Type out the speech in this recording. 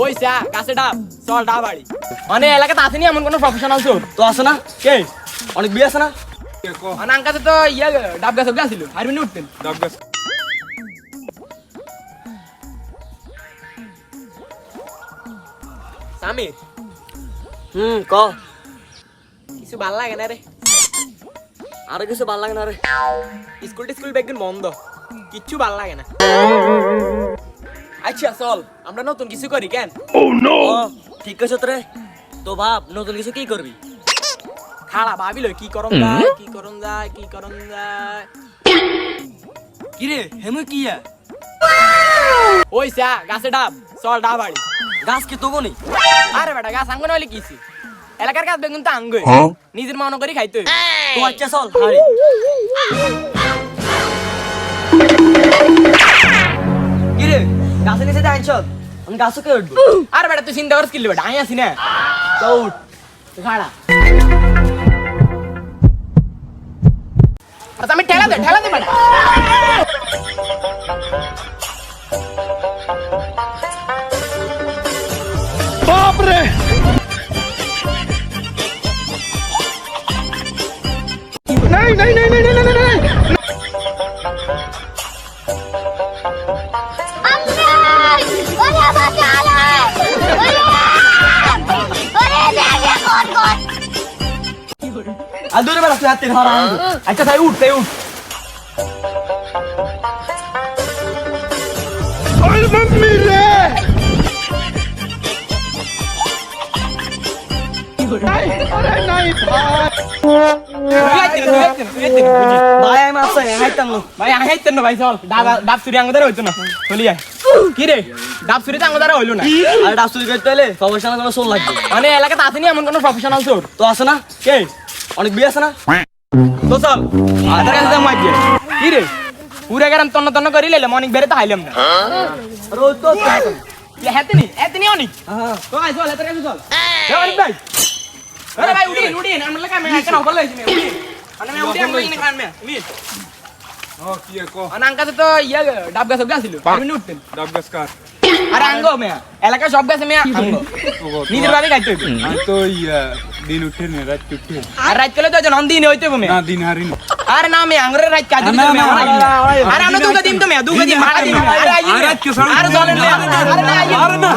ওই চা গাছে ডাব চল ডাব বাড়ি মানে এলাকাতে আসেনি এমন কোনো প্রফেশনাল চোর তো আছে না কে অনেক বিয়ে আছে না মানে আঙ্কাতে তো ইয়া ডাব গাছ ছিল আর মিনি উঠতেন ডাব গাছ সামির ক কিছু ভাল লাগে না রে আর কিছু ভালো লাগে না রে স্কুল বেগুন বন্ধ কিচ্ছু ভাল লাগে না আচ্ছা চল আমরা নতুন কিছু করি কেন ঠিক আছে তোরে তো ভাব নতুন কিছু কি করবি খাড়া ভাবিল কি করন যায় কি করন যায় কি করন যায় কি রে হেমু কি ওই চা গাছে ডাব চল ডাব বাড়ি গাছ কি তোগো নেই আরে বেটা গাছ আঙ্গ না হলে কিছি এলাকার গাছ বেগুন তো আঙ্গ নিজের মনে করে খাইতে হইবে। তো আচ্ছা চল হাড়ি কি রে গাছে নিচে যাই চল আমি গাছে কে উঠবো আরে বেটা তুই চিন্তা করিস কি বেটা আমি আছি না তো উঠ তুই খাড়া আচ্ছা আমি ঠেলা দে বেটা আর দূরে বেড়া তুই হাতে ধরা আচ্ছা তাই উঠ ভাই আমি আসছে হাইতাম না ভাই আইতেন না ভাই চল ডাব চুরি আঙ্গ দ্বারা হইতো না চলি যায় কি রে ডাব চুরি তো আঙ্গ দ্বারা হইলো না আর ডাব চুরি করতে হলে প্রফেশনাল কোনো সোল লাগবে মানে এলাকাতে আসেনি এমন কোনো প্রফেশনাল চোর তো আছে না কে অনেক বিয়ে আছে না তো চল আধার কাছে মাই দিয়ে কি রে পুরা গরম তন্ন করি লাইলাম অনেক বেরে তো হাইলাম না রোজ তো এতনি অনেক তো আই চল আধার কাছে চল এ অনেক ভাই আরে ভাই উঠি আমরা লাগা মে কেন বল লাইছি মে উঠি মানে মে উঠি আমরা ইনে খান মে মি কি আঙ্কাতে তো ইয়া ডাব গাছ ছিল আমি উঠতেন ডাব গাছ কার আরে আঙ্গ মে এলাকা সব গাছে মে আঙ্গ নিজের ভাবে খাইতে হইবে আমি তো দিন উঠে না রাত উঠে আর রাত কলে তো জন দিন হইতে হবে মে না দিন হারি না আরে না মে আঙ্গরে রাত কাজ দিতে মে আরে আমরা দুগা দিন তো মে দুগা দিন মারা দিন আরে আরে চলেন আরে না